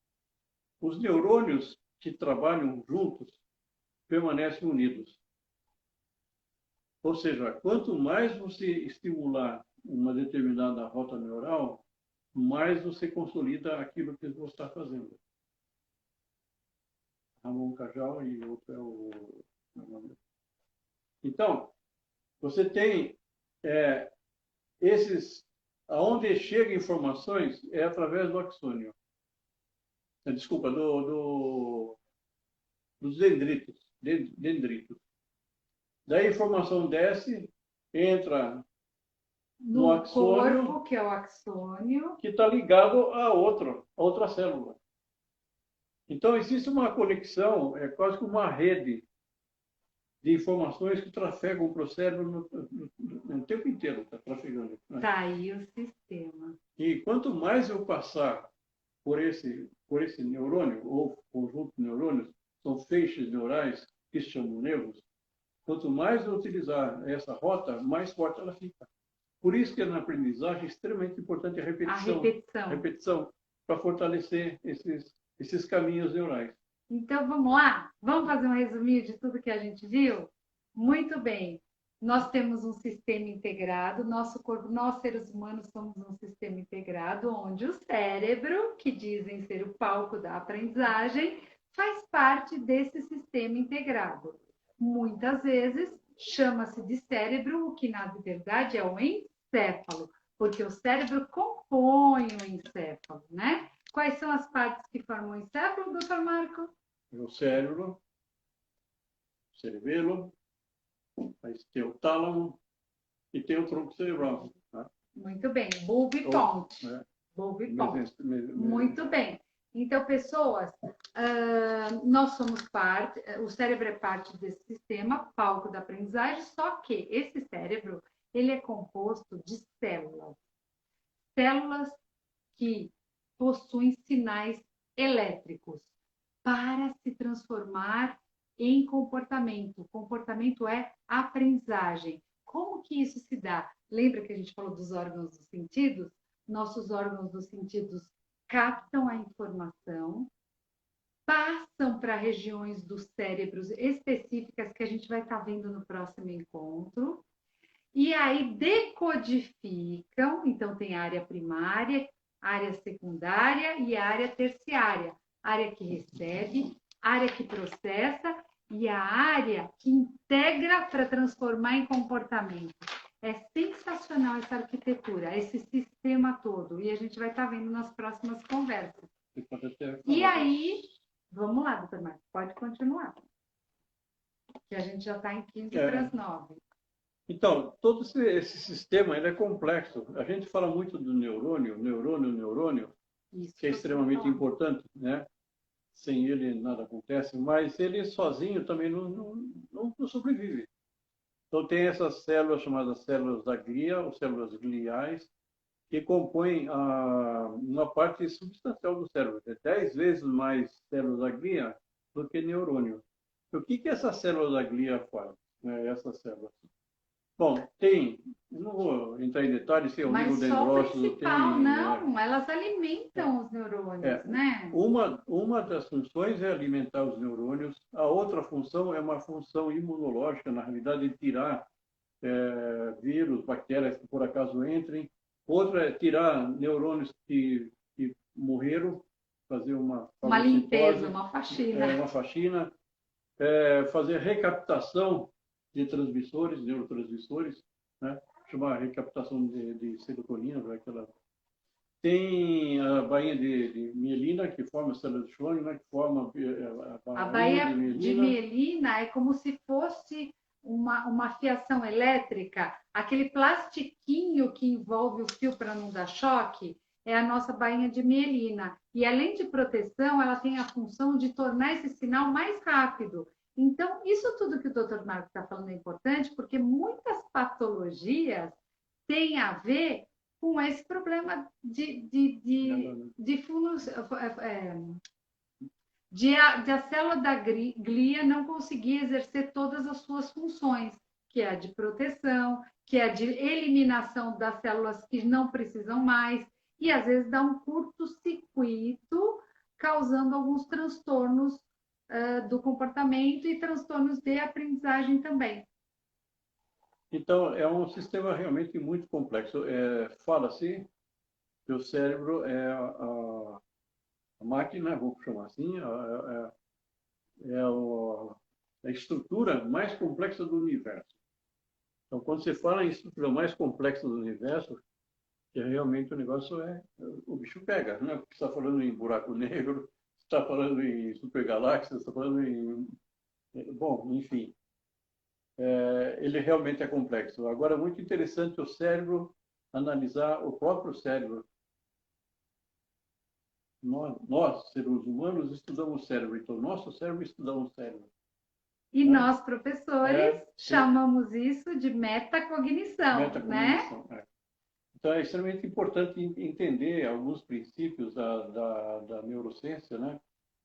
os neurônios que trabalham juntos permanecem unidos. Ou seja, quanto mais você estimular uma determinada rota neural, mais você consolida aquilo que você está fazendo. Ramon Cajal e outro é o... Então, você tem esses... Aonde chegam informações é através do axônio. Desculpa, dos dendritos. Daí a informação desce, entra no axônio,
corpo, que é o axônio,
que está ligado a outra célula. Então, existe uma conexão, é quase que uma rede de informações que trafegam para o cérebro no tempo inteiro, está trafegando. Né?
Tá aí o sistema.
E quanto mais eu passar por esse neurônio, ou conjunto de neurônios, são feixes neurais que se chamam nervos, quanto mais eu utilizar essa rota, mais forte ela fica. Por isso que na aprendizagem é extremamente importante a repetição.
A
repetição para fortalecer esses caminhos neurais.
Então, vamos lá? Vamos fazer um resuminho de tudo que a gente viu? Muito bem. Nós temos um sistema integrado, nosso corpo, nós seres humanos somos um sistema integrado, onde o cérebro, que dizem ser o palco da aprendizagem, faz parte desse sistema integrado. Muitas vezes chama-se de cérebro, o que na verdade é o encéfalo, porque o cérebro compõe o encéfalo, né? Quais são as partes que formam o encéfalo, doutor Marco?
O cérebro, o cerebelo, aí tem o tálamo e tem o tronco cerebral. Né?
Muito bem, bulbo e ponte. Bulbo e ponte. Muito bem. Então, pessoas, nós somos parte, o cérebro é parte desse sistema, palco da aprendizagem, só que esse cérebro, ele é composto de células. Células que possuem sinais elétricos para se transformar em comportamento. Comportamento é aprendizagem. Como que isso se dá? Lembra que a gente falou dos órgãos dos sentidos? Nossos órgãos dos sentidos captam a informação, passam para regiões dos cérebros específicas que a gente vai estar vendo no próximo encontro, e aí decodificam, então tem a área primária, área secundária e a área terciária. Área que recebe, área que processa e a área que integra para transformar em comportamento. É sensacional essa arquitetura, esse sistema todo. E a gente vai estar vendo nas próximas conversas. E aí, vamos lá, doutor Marcos, pode continuar. Que a gente já está em 15 para as 9.
Então, todo esse sistema ele é complexo. A gente fala muito do neurônio, isso, que é extremamente importante, né? Sem ele nada acontece, mas ele sozinho também não sobrevive. Então tem essas células chamadas células da glia, ou células gliais, que compõem uma parte substancial do cérebro. É 10 vezes mais células da glia do que neurônio. O que essa célula da glia faz? Essas células. Bom, não vou entrar em detalhes, tem o oligodendrócito.
Principal, elas alimentam os neurônios, né?
Uma das funções é alimentar os neurônios, a outra função é uma função imunológica, na realidade, de tirar vírus, bactérias que por acaso entrem. Outra é tirar neurônios que morreram, fazer uma
limpeza, uma faxina.
Uma faxina, fazer recaptação de neurotransmissores, né? Chama recaptação de serotonina, tem a bainha de mielina, que forma a célula de Schwann, né? Que forma
a bainha de mielina é como se fosse uma fiação elétrica, aquele plastiquinho que envolve o fio para não dar choque, é a nossa bainha de mielina. E além de proteção, ela tem a função de tornar esse sinal mais rápido. Então, isso tudo que o Dr. Marco está falando é importante, porque muitas patologias têm a ver com esse problema de funos, de a célula da glia não conseguir exercer todas as suas funções, que é a de proteção, que é a de eliminação das células que não precisam mais, e às vezes dá um curto-circuito, causando alguns transtornos do comportamento e transtornos de aprendizagem também.
Então, é um sistema realmente muito complexo. Fala-se que o cérebro é a máquina, vamos chamar assim, a estrutura mais complexa do universo. Então, quando você fala em estrutura mais complexa do universo, que realmente o negócio o bicho pega, né? Porque você está falando em buraco negro, você está falando em supergaláxias, você está falando em... Bom, enfim, ele realmente é complexo. Agora, é muito interessante o cérebro, analisar o próprio cérebro. Nós, seres humanos, estudamos o cérebro, então nosso cérebro estudamos o cérebro.
E nós, professores, chamamos isso de metacognição,
Metacognição,
né?
Então, é extremamente importante entender alguns princípios da neurociência, né?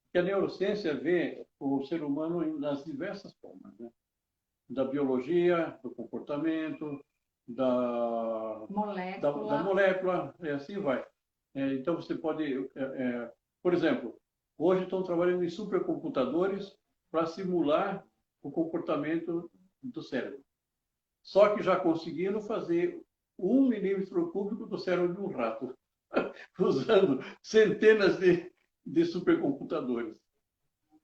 Porque a neurociência vê o ser humano nas diversas formas, né? Da biologia, do comportamento, da molécula, e assim vai. Então, você pode... por exemplo, hoje estão trabalhando em supercomputadores para simular o comportamento do cérebro. Só que já conseguiram fazer 1 milímetro cúbico do cérebro de um rato, usando centenas de supercomputadores.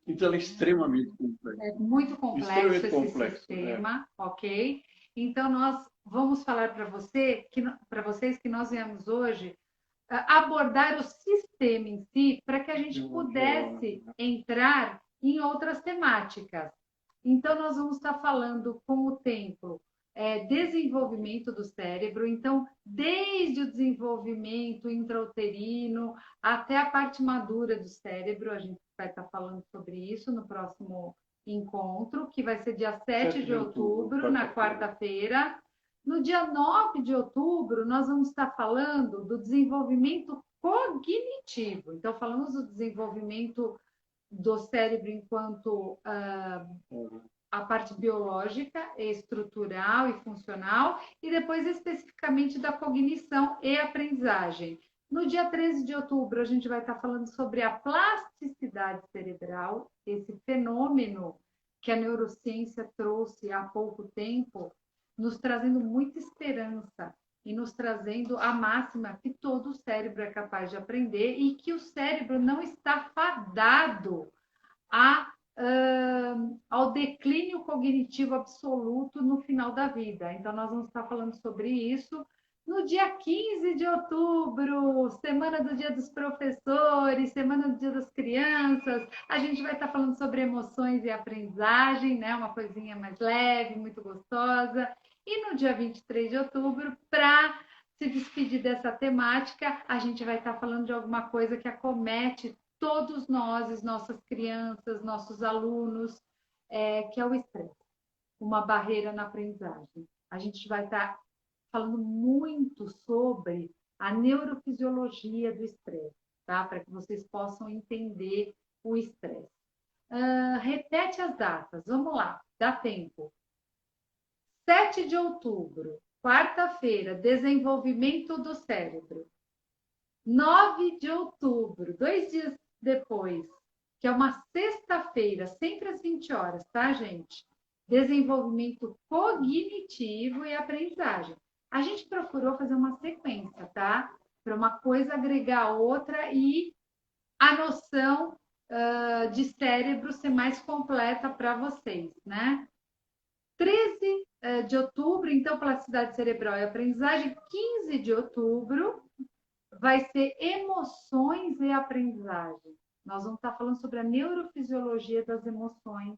Então, é extremamente complexo.
É muito complexo esse sistema, ok? Então, nós vamos falar para vocês que nós viemos hoje abordar o sistema em si para que a gente pudesse entrar em outras temáticas. Então, nós vamos estar falando com o tempo desenvolvimento do cérebro. Então, desde o desenvolvimento intrauterino até a parte madura do cérebro, a gente vai estar falando sobre isso no próximo encontro, que vai ser dia 7 de outubro, na quarta-feira. No dia 9 de outubro, nós vamos estar falando do desenvolvimento cognitivo. Então, falamos do desenvolvimento do cérebro enquanto a parte biológica, estrutural e funcional, e depois especificamente da cognição e aprendizagem. No dia 13 de outubro, a gente vai estar falando sobre a plasticidade cerebral, esse fenômeno que a neurociência trouxe há pouco tempo, nos trazendo muita esperança e nos trazendo a máxima que todo cérebro é capaz de aprender e que o cérebro não está fadado ao declínio cognitivo absoluto no final da vida. Então, nós vamos estar falando sobre isso no dia 15 de outubro, semana do Dia dos Professores, semana do Dia das Crianças. A gente vai estar falando sobre emoções e aprendizagem, né? Uma coisinha mais leve, muito gostosa. E no dia 23 de outubro, para se despedir dessa temática, a gente vai estar falando de alguma coisa que acomete todos nós, nossas crianças, nossos alunos, que é o estresse, uma barreira na aprendizagem. A gente vai estar falando muito sobre a neurofisiologia do estresse, tá? Para que vocês possam entender o estresse. Repete as datas, vamos lá, dá tempo. 7 de outubro, quarta-feira, desenvolvimento do cérebro. 9 de outubro, 2 dias depois, que é uma sexta-feira, sempre às 20 horas, tá, gente? Desenvolvimento cognitivo e aprendizagem. A gente procurou fazer uma sequência, tá? Para uma coisa agregar a outra e a noção de cérebro ser mais completa para vocês, né? 13 de outubro, então, plasticidade cerebral e aprendizagem. 15 de outubro, vai ser emoções e aprendizagem. Nós vamos estar falando sobre a neurofisiologia das emoções.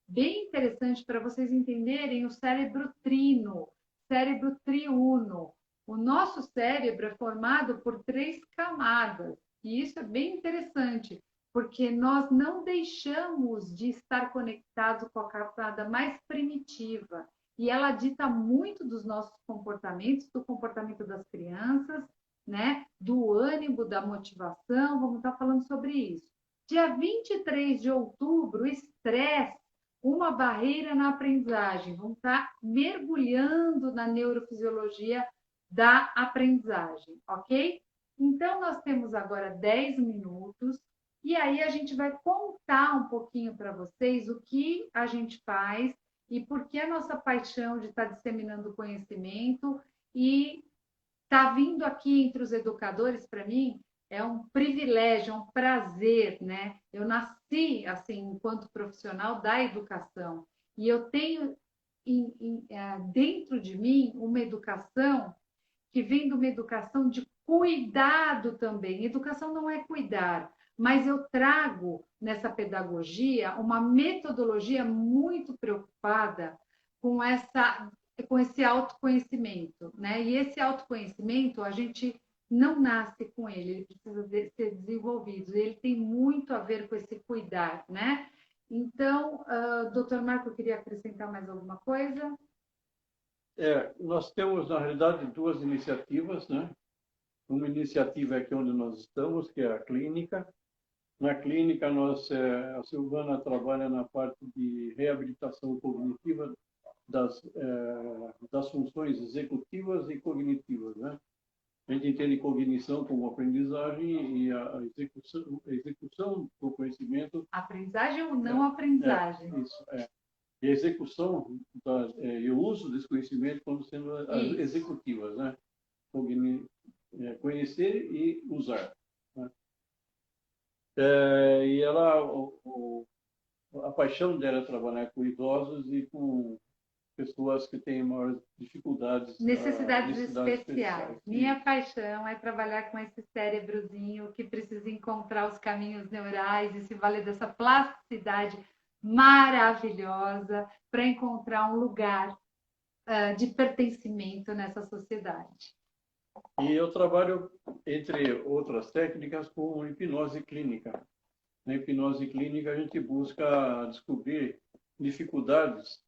Bem interessante para vocês entenderem o cérebro trino, cérebro triuno. O nosso cérebro é formado por 3 camadas. E isso é bem interessante, porque nós não deixamos de estar conectados com a camada mais primitiva. E ela dita muito dos nossos comportamentos, do comportamento das crianças, né? Do ânimo, da motivação, vamos estar falando sobre isso. Dia 23 de outubro, estresse, uma barreira na aprendizagem. Vamos estar mergulhando na neurofisiologia da aprendizagem, ok? Então, nós temos agora 10 minutos e aí a gente vai contar um pouquinho para vocês o que a gente faz e por que a nossa paixão de estar disseminando conhecimento e estar vindo aqui entre os educadores, para mim, é um privilégio, é um prazer, né? Eu nasci, assim, enquanto profissional da educação e eu tenho dentro de mim uma educação que vem de uma educação de cuidado também. Educação não é cuidar, mas eu trago nessa pedagogia uma metodologia muito preocupada com esse autoconhecimento, né? E esse autoconhecimento a gente não nasce com ele precisa ser desenvolvido. Ele tem muito a ver com esse cuidar, né? Então, doutor Marco, queria acrescentar mais alguma coisa?
Nós temos, na realidade, duas iniciativas, né? Uma iniciativa aqui onde nós estamos, que é a clínica. Na clínica, a Silvana trabalha na parte de reabilitação cognitiva das funções executivas e cognitivas, né? A gente entende cognição como aprendizagem e a execução do conhecimento.
Aprendizagem ou não aprendizagem?
Isso, E a execução e o uso desse conhecimento como sendo as executivas, né? Conhecer e usar. Né? E a paixão dela é trabalhar com idosos e com pessoas que têm maiores dificuldades,
necessidades especiais. Minha paixão é trabalhar com esse cérebrozinho que precisa encontrar os caminhos neurais e se valer dessa plasticidade maravilhosa para encontrar um lugar de pertencimento nessa sociedade.
E eu trabalho, entre outras técnicas, com hipnose clínica. Na hipnose clínica, a gente busca descobrir dificuldades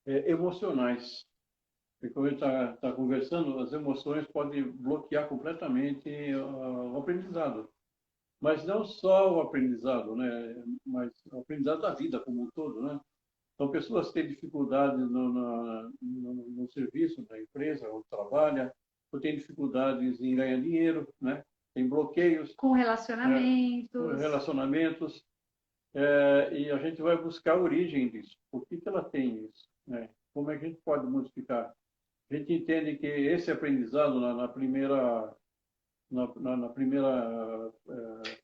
emocionais. Porque quando a gente está conversando, as emoções podem bloquear completamente o aprendizado. Mas não só o aprendizado, né? Mas o aprendizado da vida como um todo, né? Então, pessoas que têm dificuldades no serviço, na empresa onde trabalha, ou têm dificuldades em ganhar dinheiro, né? Tem bloqueios.
Com relacionamentos.
E a gente vai buscar a origem disso. Por que ela tem isso? Né? Como é que a gente pode modificar? A gente entende que esse aprendizado na primeira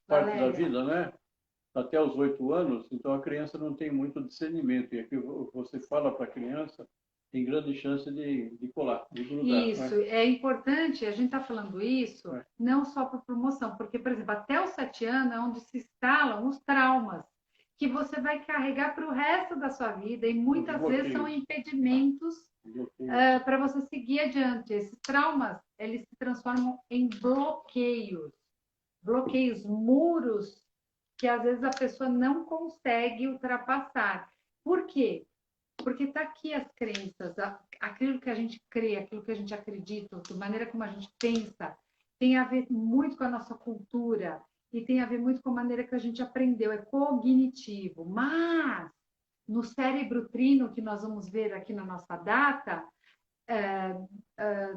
parte da vida, né? Até os 8 anos, então a criança não tem muito discernimento. E aqui você fala para a criança, tem grande chance de colar, de grudar.
Isso, né? É importante, a gente está falando isso não só por promoção, porque, por exemplo, até os 7 anos é onde se instalam os traumas, que você vai carregar para o resto da sua vida e muitas vezes são impedimentos para você seguir adiante. Esses traumas, eles se transformam em bloqueios, muros que às vezes a pessoa não consegue ultrapassar. Por quê? Porque está aqui as crenças, aquilo que a gente crê, aquilo que a gente acredita, a maneira como a gente pensa, tem a ver muito com a nossa cultura e tem a ver muito com a maneira que a gente aprendeu, é cognitivo. Mas no cérebro trino, que nós vamos ver aqui na nossa data,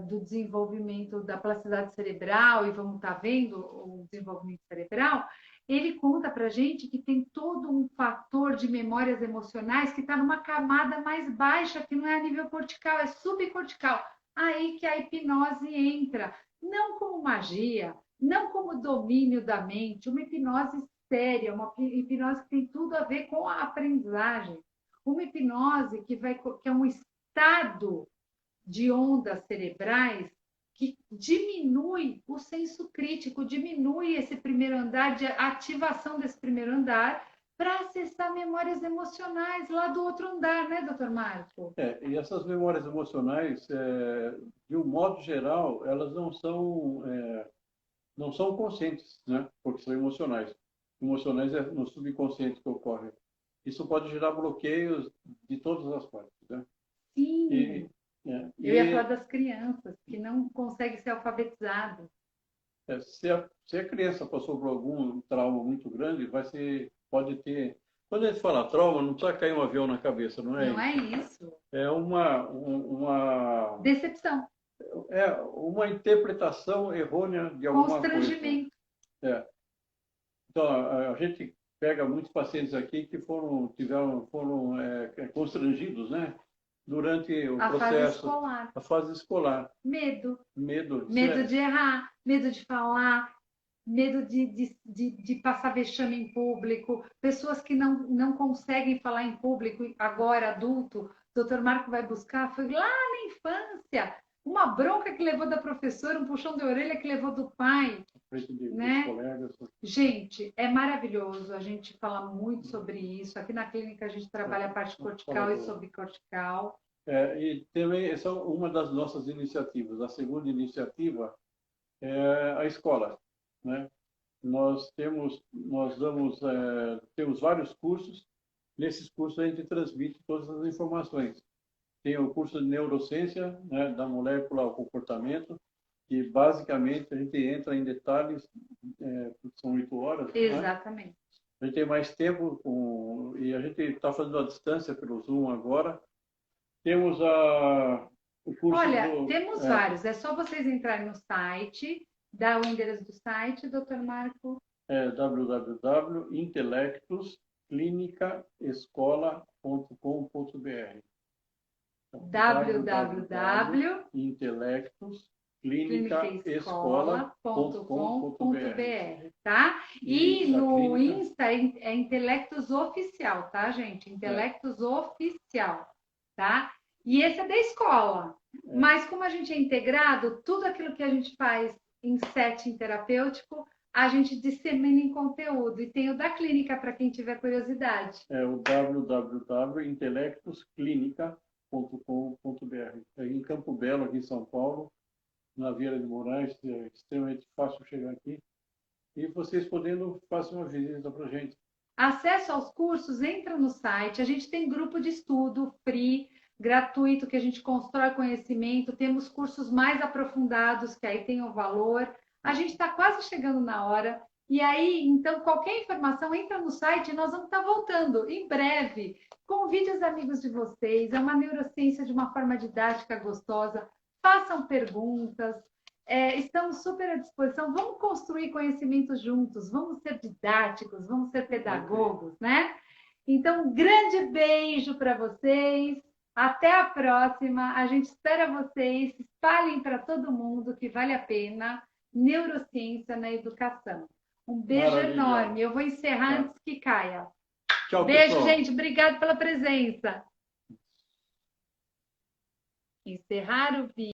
do desenvolvimento da plasticidade cerebral, e vamos estar vendo o desenvolvimento cerebral, ele conta para a gente que tem todo um fator de memórias emocionais que está numa camada mais baixa, que não é a nível cortical, é subcortical. Aí que a hipnose entra, não como magia, não como domínio da mente, uma hipnose séria, uma hipnose que tem tudo a ver com a aprendizagem, uma hipnose que é um estado de ondas cerebrais que diminui o senso crítico, diminui esse primeiro andar, de ativação desse primeiro andar, para acessar memórias emocionais lá do outro andar, né, doutor Marco?
E essas memórias emocionais, de um modo geral, elas não são conscientes, né? Porque são emocionais. Emocionais é no subconsciente que ocorre. Isso pode gerar bloqueios de todas as partes, né?
Sim. Eu ia falar das crianças que não conseguem ser alfabetizadas.
Se a criança passou por algum trauma muito grande, pode ter. Quando a gente fala trauma, não precisa cair um avião na cabeça, não é
Não é
isso?
isso.
É
Decepção,
uma interpretação errônea de alguma coisa.
constrangimento.
É. Então, a gente pega muitos pacientes aqui que foram constrangidos, né? Durante o processo, a fase escolar.
Medo.
Medo
De errar, medo de falar, medo de passar vexame em público, pessoas que não conseguem falar em público, agora adulto, o doutor Marco vai buscar, foi lá na infância, uma bronca que levou da professora, um puxão de orelha que levou do pai. Né?
Colegas.
Gente, é maravilhoso, a gente fala muito sobre isso, aqui na clínica a gente trabalha a parte cortical e subcortical.
E também essa é uma das nossas iniciativas. A segunda iniciativa é a escola, né? Nós temos vários cursos. Nesses cursos a gente transmite todas as informações. Tem o curso de neurociência, né, da molécula ao comportamento, que basicamente a gente entra em detalhes, porque são 8 horas.
Exatamente.
Né? A gente tem mais tempo e a gente está fazendo a distância pelo Zoom agora. Temos o curso.
Temos vários. É só vocês entrarem no site, dar o endereço do site, doutor Marco.
www.intelectusclinicaescola.com.br
www.intelectusclinicaescola.com.br, tá? E no Insta é Intelectus Oficial, tá, gente? Intelectus Oficial, tá? E esse é da escola. Mas como a gente é integrado, tudo aquilo que a gente faz em setting terapêutico, a gente dissemina em conteúdo. E tem o da clínica, para quem tiver curiosidade.
É o www.intelectusclinica.com.br. É em Campo Belo, aqui em São Paulo, na Vieira de Moraes, é extremamente fácil chegar aqui. E vocês podendo, façam uma visita para a gente.
Acesso aos cursos, entra no site. A gente tem grupo de estudo free, gratuito, que a gente constrói conhecimento. Temos cursos mais aprofundados, que aí tem o valor. A gente está quase chegando na hora. E aí, então, qualquer informação, entra no site e nós vamos estar voltando em breve. Convide os amigos de vocês. É uma neurociência de uma forma didática, gostosa. Façam perguntas. Estamos super à disposição. Vamos construir conhecimento juntos. Vamos ser didáticos, vamos ser pedagogos, né? Então, um grande beijo para vocês. Até a próxima. A gente espera vocês. Espalhem para todo mundo que vale a pena. Neurociência na educação. Um beijo enorme. Eu vou encerrar antes que caia.
Tchau,
beijo,
pessoal.
gente. Obrigado pela presença. Encerrar o vídeo.